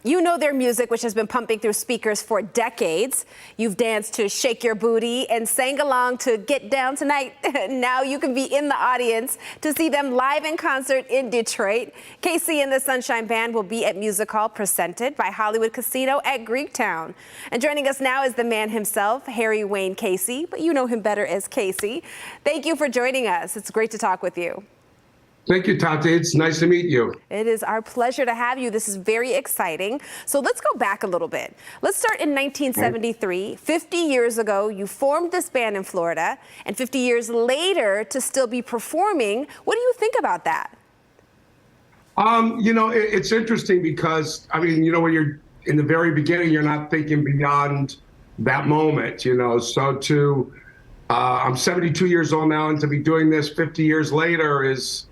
You know their music, which has been pumping through speakers for decades. You've danced to Shake Your Booty and sang along to Get Down Tonight. Now you can be in the audience to see them live in concert in Detroit. KC and the Sunshine Band will be at Music Hall, presented by Hollywood Casino at Greektown. And joining us now is the man himself, Harry Wayne Casey, but you know him better as Casey. Thank you for joining us. It's great to talk with you. Thank you, Tati. It's nice to meet you. It is our pleasure to have you. This is very exciting. So let's go back a little bit. Let's start in 1973. 50 years ago, you formed this band in Florida, and 50 years later to still be performing. What do you think about that? It's interesting because, when you're in the very beginning, you're not thinking beyond that moment, So I'm 72 years old now, and to be doing this 50 years later is,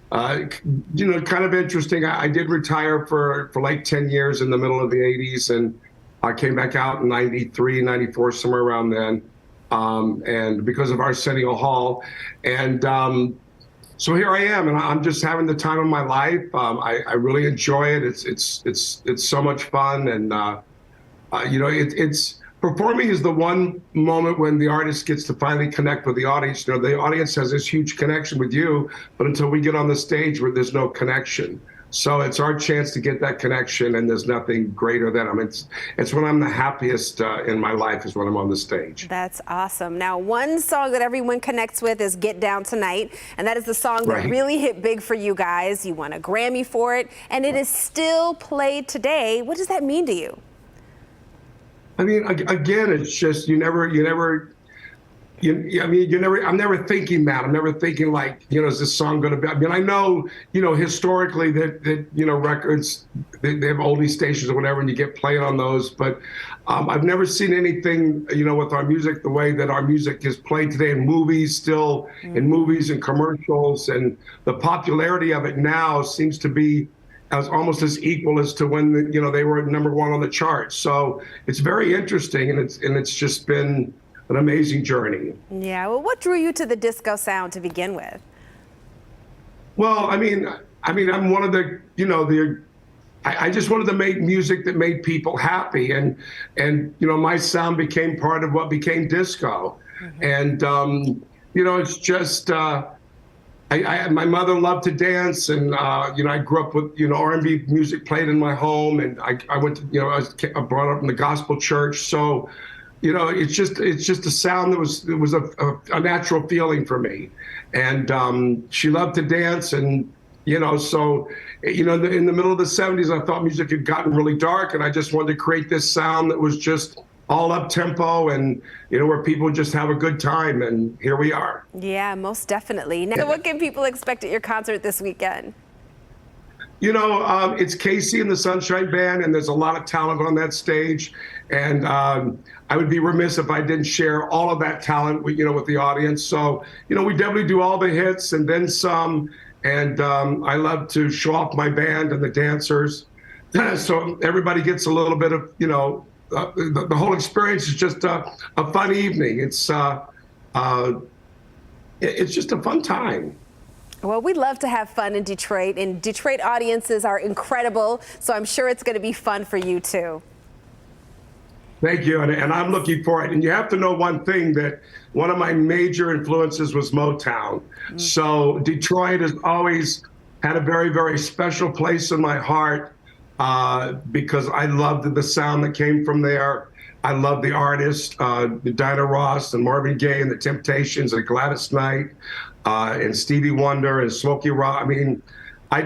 kind of interesting. I did retire for like 10 years in the middle of the 80s, and I came back out in 93, 94, somewhere around then, and because of Arsenio Hall. And so here I am, and I'm just having the time of my life. I really enjoy it. It's so much fun, and performing is the one moment when the artist gets to finally connect with the audience. The audience has this huge connection with you, but until we get on the stage where there's no connection. So it's our chance to get that connection, and there's nothing greater than it's when I'm the happiest in my life is when I'm on the stage. That's awesome. Now, one song that everyone connects with is Get Down Tonight, and that is the song that really hit big for you guys. You won a Grammy for it, and it is still played today. What does that mean to you? Again, it's just I'm never thinking that. I'm never thinking like, is this song going to be? I know, historically that records, they have oldie stations or whatever, and you get played on those. But I've never seen anything, with our music the way that our music is played today in movies, still in movies and commercials, and the popularity of it now seems to be almost as equal as to when they were #1 on the charts. So it's very interesting, and it's just been an amazing journey. Yeah. Well, what drew you to the disco sound to begin with? Well, I'm one of I just wanted to make music that made people happy, and my sound became part of what became disco. And it's just. My mother loved to dance, and I grew up with R&B music played in my home, and I went to I was brought up in the gospel church, so it's just a sound that was a natural feeling for me, and she loved to dance, and so in the middle of the 70s I thought music had gotten really dark, and I just wanted to create this sound that was just all up tempo, and where people just have a good time, and here we are. Yeah, most definitely. Now, what can people expect at your concert this weekend? It's Casey and the Sunshine Band, and there's a lot of talent on that stage, and I would be remiss if I didn't share all of that talent with the audience. So we definitely do all the hits and then some, and I love to show off my band and the dancers, so everybody gets a little bit of the whole experience is just a fun evening. It's just a fun time. Well, we love to have fun in Detroit, and Detroit audiences are incredible, so I'm sure it's going to be fun for you too. Thank you, and I'm looking for it. And you have to know one thing, that one of my major influences was Motown. So Detroit has always had a very, very special place in my heart. Because I loved the sound that came from there. I love the artists, Diana Ross and Marvin Gaye and the Temptations and Gladys Knight and Stevie Wonder and Smokey Robinson. I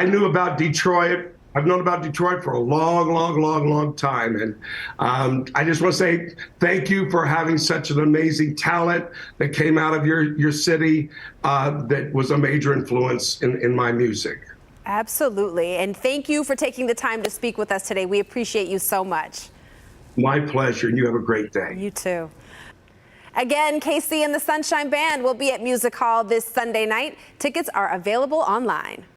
knew about Detroit. I've known about Detroit for a long time. And I just want to say thank you for having such an amazing talent that came out of your city that was a major influence in my music. Absolutely. And thank you for taking the time to speak with us today. We appreciate you so much. My pleasure. And you have a great day. You too. Again, KC and the Sunshine Band will be at Music Hall this Sunday night. Tickets are available online.